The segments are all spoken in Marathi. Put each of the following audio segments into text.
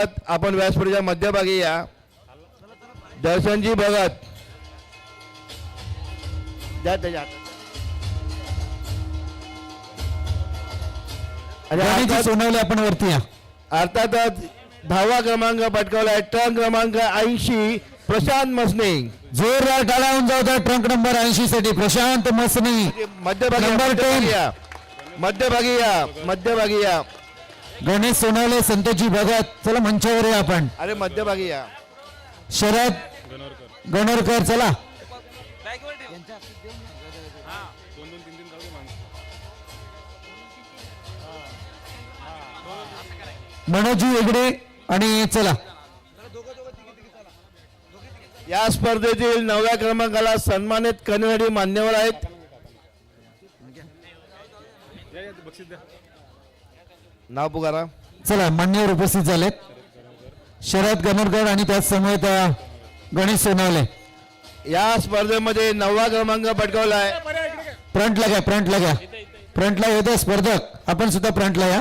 आपण व्यासपीठाच्या मध्यभागी या. दर्शनजी भगत सोनवले आपण वरती या. अर्थातच 10वा क्रमांक पटकावला ट्रंक क्रमांक 80 प्रशांत मसने. जोरदार टाळ्या होऊन जाऊ द्या ट्रंक नंबर 80 साठी प्रशांत मसने. मध्यभागी या, मध्यभागी या. गणेश सोनवले, संतोषजी भगत, चला मंचावर या आपण. अरे मध्यभागी या. शरद गणोरकर चला. मनोजी वेगळे आणि चला. या स्पर्धेतील 9व्या क्रमांकाला सन्मानित करण्यासाठी मान्यवर आहेत. नाव पुकारा. चला मान्यवर उपस्थित झालेत. शरद गणोरकर आणि त्याच समेत गणेश सोनवले. या स्पर्धेमध्ये 9वा क्रमांक पटकावला आहे. फ्रंटला घ्या, फ्रंटला घ्या, फ्रंटला येतो स्पर्धक. आपण सुद्धा फ्रंटला या.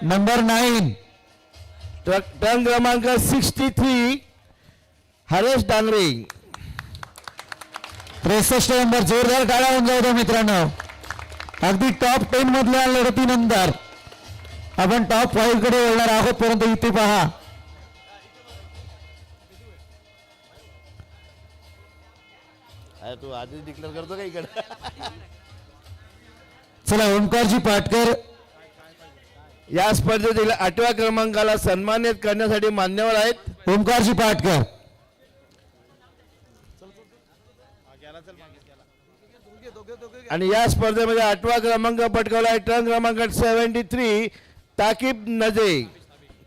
नंबर 9 टर्न क्रमांक 63 हरेश डांगरे. 63 नंबर. जोरदार टाळ्या होऊन जाऊ द्या मित्रांनो. अगदी टॉप 10 मधल्या लढतीनंतर आपण टॉप 5 कडे वळणार आहोत. परंतु इथे पहा, तू आधी डिक्लेअर करतो का इकडे. चला ओंकारजी पाटकर या स्पर्धेतील 8व्या क्रमांकाला सन्मानित करण्यासाठी मान्यवर आहेत. ओंकारजी पाटकर. आणि या स्पर्धेमध्ये 8वा क्रमांक पटकावला आहे टर्न क्रमांक 73 ताकीब नजे.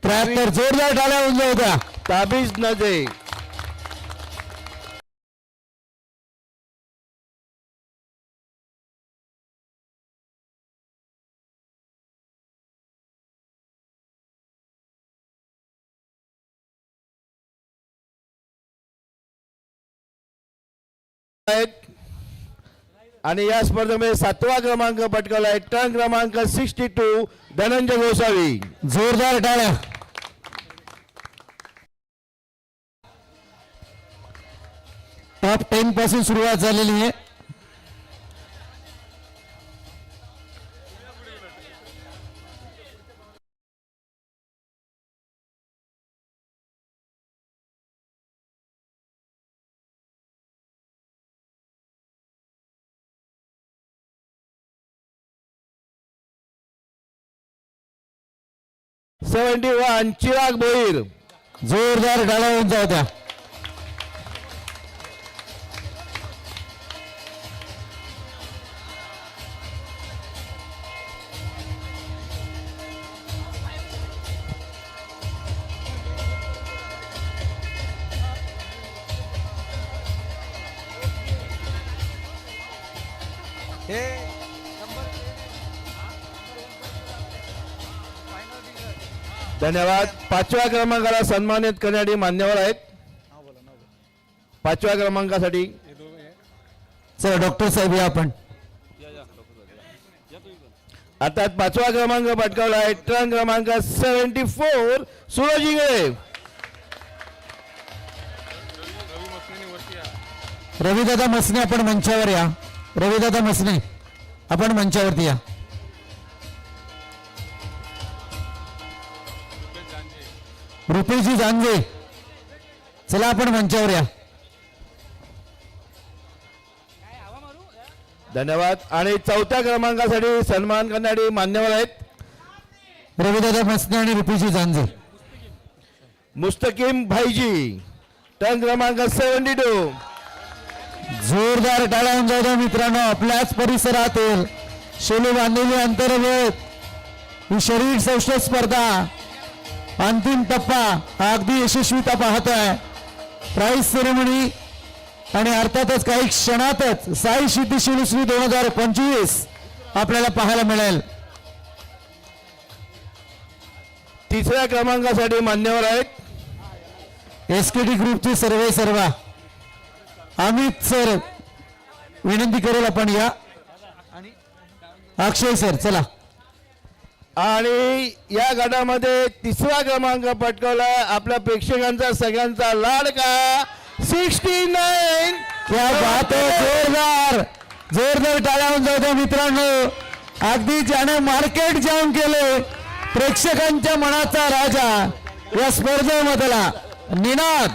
73. जोरदार टाळ्या होऊन जाऊ द्या. ताबीज नजे. आणि या स्पर्धेमध्ये 7वा क्रमांक पटकावला आहे टर्न क्रमांक 62 धनंजय गोसावी. जोरदार टाळ्या. टॉप 10 पासून सुरुवात झालेली आहे. चिराग भोईर. जोरदार टाळ्या होऊन जाऊ द्या. धन्यवाद. 5व्या क्रमांकाला सन्मानित करण्यासाठी मान्यवर आहेत. 5व्या क्रमांकासाठी चला डॉक्टर साहेब या आपण. अर्थात 5वा क्रमांक पटकावला आहे टर्न क्रमांक 74 सूरज इंगळे. रविदादा मसने आपण मंचावर या. रविदादा मसने आपण मंचावरती या. रुपेशजी जानजे चला आपण मंचावर या. धन्यवाद. आणि 4थ्या क्रमांकासाठी सन्मान करण्यासाठी मान्यवर आहेत रविदादा मसने आणि रुपेशजी जानजे. मुस्तकीम भाईजी टर्न क्रमांक 72. जोरदार टाळ्या होऊन जाऊ द्या मित्रांनो. आपल्याच परिसरातील शेलू बांधलेली अंतर्गत ही शरीर सौष्ठव स्पर्धा अंतिम टप्पा अगदी यशस्वीता पाहतोय. प्राइज सेरेमनी आणि अर्थातच काही क्षणातच साई सिद्धी शिलुश्री 2025 आपल्याला पाहायला मिळेल. 3ऱ्या क्रमांकासाठी मान्यवर आहेत एसकेटी ग्रुपचे सर्व अमित सर विनंती करेल आपण या. अक्षय सर चला. आणि या गटामध्ये तिसरा क्रमांक पटकावला आपल्या प्रेक्षकांचा सगळ्यांचा लाडका 69. क्या बात आहे. जोरदार जोरदार टाळ्या होऊन जाऊ द्या मित्रांनो. अगदी ज्याने मार्केट जाऊन केले प्रेक्षकांच्या मनाचा राजा या स्पर्धेमधला निनाद.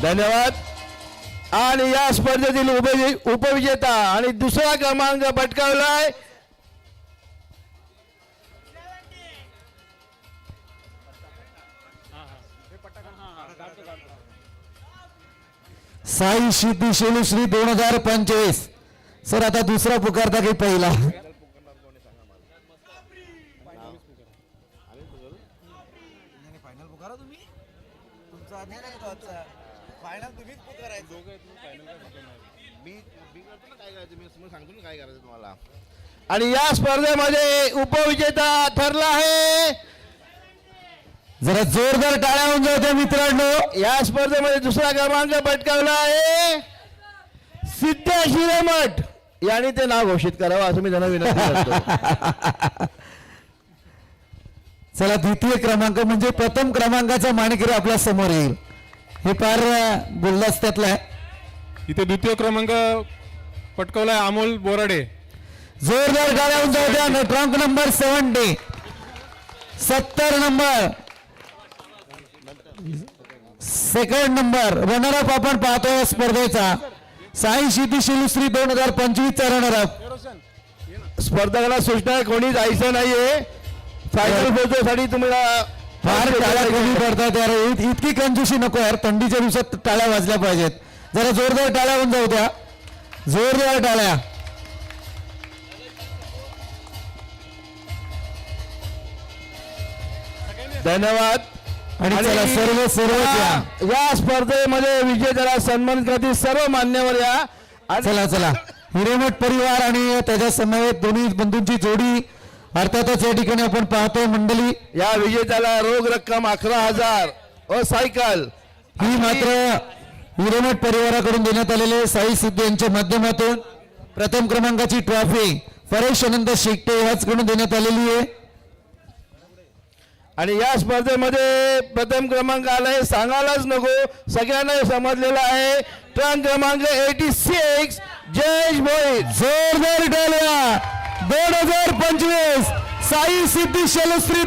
धन्यवाद. आणि या स्पर्धेतील उपविजेता आणि दुसरा क्रमांक पटकावलाय साई सिद्धी शेलुश्री 2025. सर आता दुसरा पुकारता की पहिला? आणि या स्पर्धेमध्ये उपविजेता ठरला आहे. जरा जोरदार टाळ्या होऊन जाऊ द्या मित्रांनो. या स्पर्धेमध्ये दुसरा क्रमांक पटकावला आहे सिद्ध हिरेमठ यांनी ते नाव घोषित करावं असं मी त्यांना विनंती करतो. चला द्वितीय क्रमांक म्हणजे प्रथम क्रमांकाचा मानकरी आपल्या समोर येईल. हे फार गुलदस्त्यातलं आहे. इथे द्वितीय क्रमांक पटकावलाय अमोल बोराडे. जोरदार टाळ्या होऊन जाऊ द्या. Trunk number 70 number second number runner-up आपण पाहतोय स्पर्धेचा. साई सिद्धी शेलुश्री 2025 चा रनरअप. स्पर्धकांना सूचना कोणी जायचं नाहीये. फायनल पोहोचण्यासाठी तुम्हाला फार टाळ्या कमी पडतात यार. इतकी कंजूसी नको यार. थंडीच्या दिवसात टाळ्या वाजल्या पाहिजेत. जरा जोरदार टाळ्या होऊन जाऊ द्या. जोरदार टाळ्या. धन्यवाद. आणि चला सर्व या स्पर्धेमध्ये विजेत्याला सन्मानित करतील सर्व मान्यवर या. चला चला. हिरेमठ परिवार आणि त्याच्या समवेत दोन्ही बंधूंची जोडी अर्थातच या ठिकाणी आपण पाहतोय मंडळी. या विजेत्याला रोख रक्कम 11,000 व सायकल ही मात्र हिरेमठ परिवाराकडून देण्यात आलेले साई सिद्धी यांच्या माध्यमातून प्रथम क्रमांकाची ट्रॉफी परेश आनंद शेट्टे ह्याचकडून देण्यात आलेली आहे. आणि या स्पर्धेमध्ये प्रथम क्रमांक आलाय सांगायलाच नको सगळ्यांना समजलेला आहे. ट्रंक क्रमांक 86 जयेश भोईर. जोरदार टाळ्या. 2025 साई सिद्धी शेलुश्री